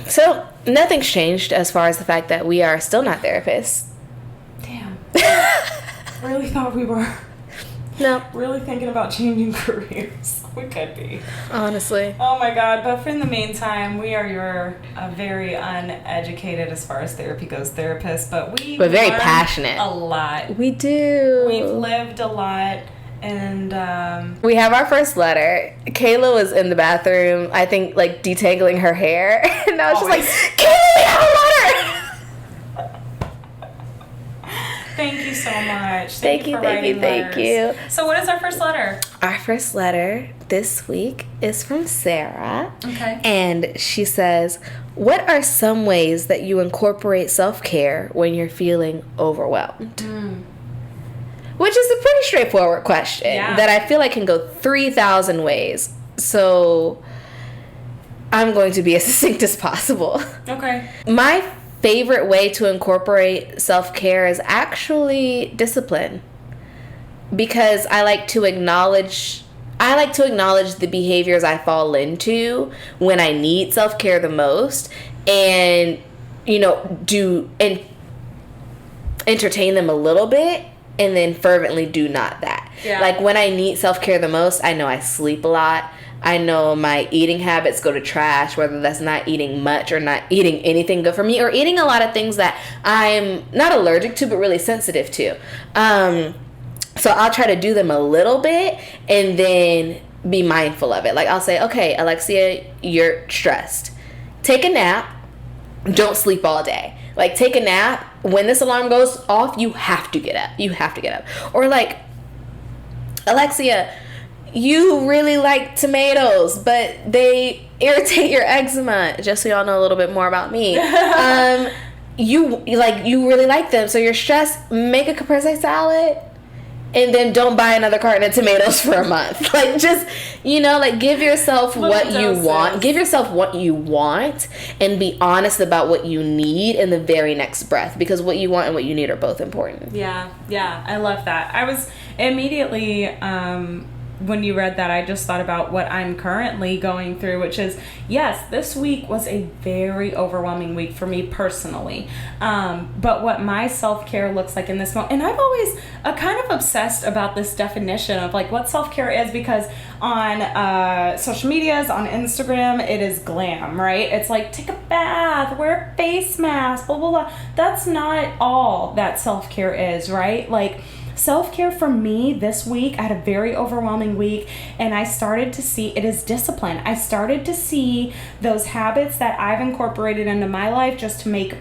So nothing's changed as far as the fact that we are still not therapists. Damn. Really thought we were. No. Really thinking about changing careers. We could be. Honestly. Oh my God. But for in the meantime, we are your very uneducated as far as therapy goes therapists. But we're very passionate. A lot. We do. We've lived a lot. And we have our first letter. Kayla was in the bathroom, I think, like, detangling her hair. And I was just like, Kayla, we have a letter! Thank you so much. Thank you. So what is our first letter? Our first letter this week is from Sarah. Okay. And she says, what are some ways that you incorporate self-care when you're feeling overwhelmed? Which is a pretty straightforward question that I feel like can go 3,000 ways. So I'm going to be as succinct as possible. Okay. My favorite way to incorporate self-care is actually discipline. Because I like to acknowledge the behaviors I fall into when I need self-care the most, and, you know, entertain them a little bit, and then fervently do not that. Yeah. Like, when I need self-care the most, I know I sleep a lot. I know my eating habits go to trash, whether that's not eating much or not eating anything good for me, or eating a lot of things that I'm not allergic to but really sensitive to. So I'll try to do them a little bit and then be mindful of it. Like, I'll say, okay, Alexia, you're stressed. Take a nap. Don't sleep all day. Like, take a nap. When this alarm goes off, you have to get up. You have to get up. Or, like, Alexia, you really like tomatoes, but they irritate your eczema. Just so y'all know a little bit more about me. You really like them, so you're stressed. Make a caprese salad. And then don't buy another carton of tomatoes for a month. Like, just, you know, like, give yourself what you want. Give yourself what you want and be honest about what you need in the very next breath. Because what you want and what you need are both important. Yeah. I love that. I was immediately, when you read that, I just thought about what I'm currently going through, which is, yes, this week was a very overwhelming week for me personally. But what my self-care looks like in this moment, and I've always kind of obsessed about this definition of, like, what self-care is, because on social medias, on Instagram, it is glam, right? It's like, take a bath, wear a face mask, blah, blah, blah. That's not all that self-care is, right? Like, self-care for me this week, I had a very overwhelming week, and I started to see it is discipline. I started to see those habits that I've incorporated into my life just to make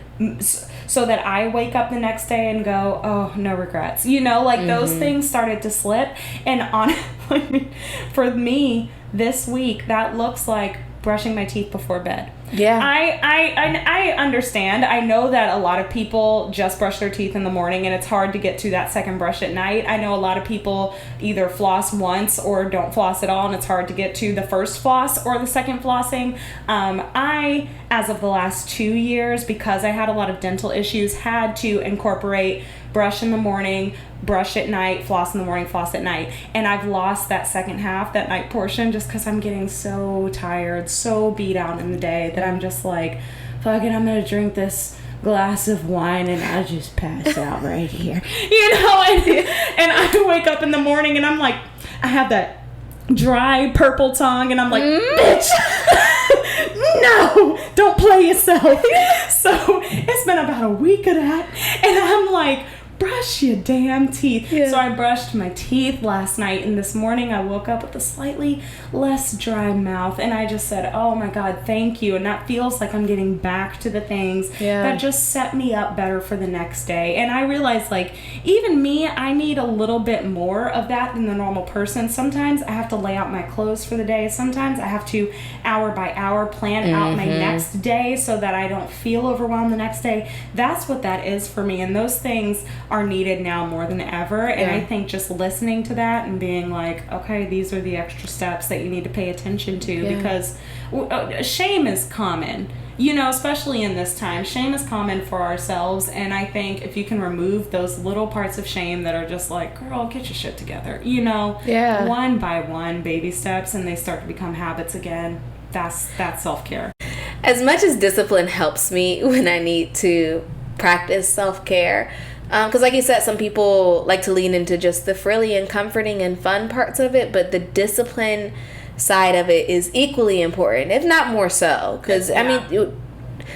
so that I wake up the next day and go, oh, no regrets. You know, like, those things started to slip. And honestly, for me this week, that looks like brushing my teeth before bed. Yeah. I understand. I know that a lot of people just brush their teeth in the morning and it's hard to get to that second brush at night. I know a lot of people either floss once or don't floss at all, and it's hard to get to the first floss or the second flossing. I, as of the last 2 years, because I had a lot of dental issues, had to incorporate brush in the morning, brush at night, floss in the morning, floss at night. And I've lost that second half, that night portion, just because I'm getting so tired, so beat out in the day that I'm just like, fuck it, I'm going to drink this glass of wine and I'll just pass out right here. You know, and I wake up in the morning and I'm like, I have that dry purple tongue and I'm like, bitch, no, don't play yourself. So it's been about a week of that and I'm like, brush your damn teeth. Yeah. So I brushed my teeth last night, and this morning I woke up with a slightly less dry mouth, and I just said, oh my God, thank you. And that feels like I'm getting back to the things that just set me up better for the next day. And I realized, like, even me, I need a little bit more of that than the normal person. Sometimes I have to lay out my clothes for the day. Sometimes I have to, hour by hour, plan out my next day so that I don't feel overwhelmed the next day. That's what that is for me. And those things are needed now more than ever. And I think just listening to that and being like, okay, these are the extra steps that you need to pay attention to, because shame is common, you know, especially in this time. Shame is common for ourselves, and I think if you can remove those little parts of shame that are just like, girl, get your shit together, you know, one by one, baby steps, and they start to become habits again. That's self-care. As much as discipline helps me when I need to practice self-care, because like you said, some people like to lean into just the frilly and comforting and fun parts of it, but the discipline side of it is equally important, if not more so. Because I mean,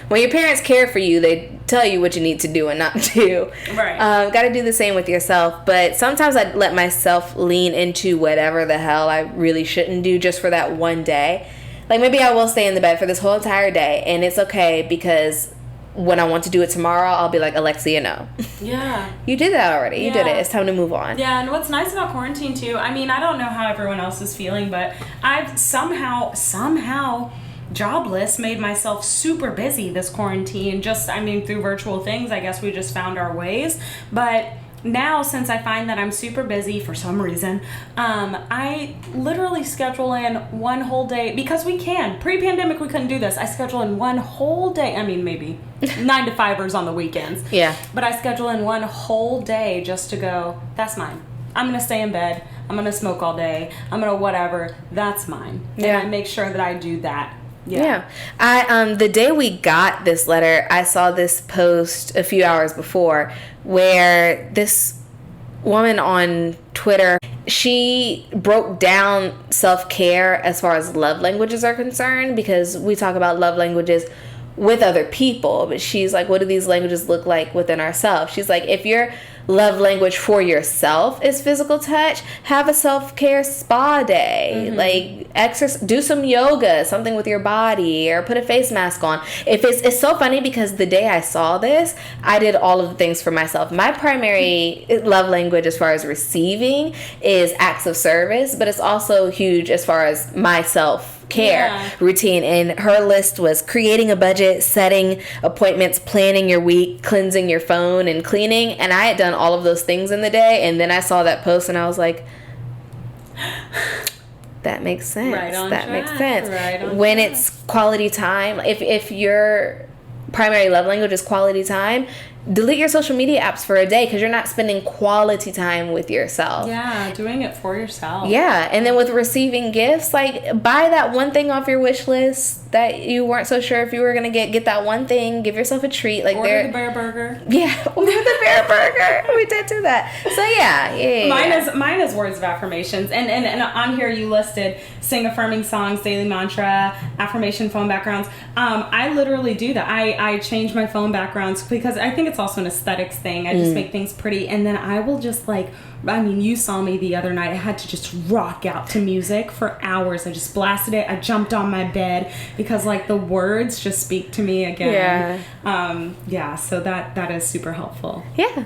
when your parents care for you, they tell you what you need to do and not do. Right. Got to do the same with yourself. But sometimes I let myself lean into whatever the hell I really shouldn't do just for that one day. Like, maybe I will stay in the bed for this whole entire day, and it's okay, because when I want to do it tomorrow, I'll be like, Alexia, no. Yeah. You did that already. You did it. It's time to move on. Yeah, and what's nice about quarantine, too, I mean, I don't know how everyone else is feeling, but I've somehow jobless, made myself super busy this quarantine. Just, I mean, through virtual things, I guess we just found our ways. But now, since I find that I'm super busy for some reason, I literally schedule in one whole day, because we can. Pre-pandemic, we couldn't do this. I schedule in one whole day. I mean, maybe 9 to 5ers on the weekends. Yeah. But I schedule in one whole day just to go, that's mine. I'm going to stay in bed. I'm going to smoke all day. I'm going to whatever. That's mine. Yeah. And I make sure that I do that. Yeah. I the day we got this letter, I saw this post a few hours before where this woman on Twitter, she broke down self-care as far as love languages are concerned, because we talk about love languages with other people, but she's like, what do these languages look like within ourselves? She's like, if your love language for yourself is physical touch, have a self-care spa day. Like, do some yoga, something with your body, or put a face mask on. It's so funny, because the day I saw this, I did all of the things for myself. My primary love language as far as receiving is acts of service, but it's also huge as far as myself care routine, and her list was creating a budget, setting appointments, planning your week, cleansing your phone, and cleaning. And I had done all of those things in the day, and then I saw that post and I was like, that makes sense. Makes sense. When it's quality time, if your primary love language is quality time, delete your social media apps for a day, because you're not spending quality time with yourself. Yeah, doing it for yourself. Yeah, and then with receiving gifts, like, buy that one thing off your wish list that you weren't so sure if you were gonna get that one thing. Give yourself a treat. Like, order the bear burger. Yeah, order the bear burger. We did do that. So yeah. Mine is words of affirmations, and on here you listed sing affirming songs, daily mantra, affirmation phone backgrounds. I literally do that. I change my phone backgrounds because I think it's also an aesthetics thing. I just make things pretty, and then I will just, like, I mean, you saw me the other night. I had to just rock out to music for hours. I just blasted it. I jumped on my bed because, like, the words just speak to me again. So that is super helpful. Yeah.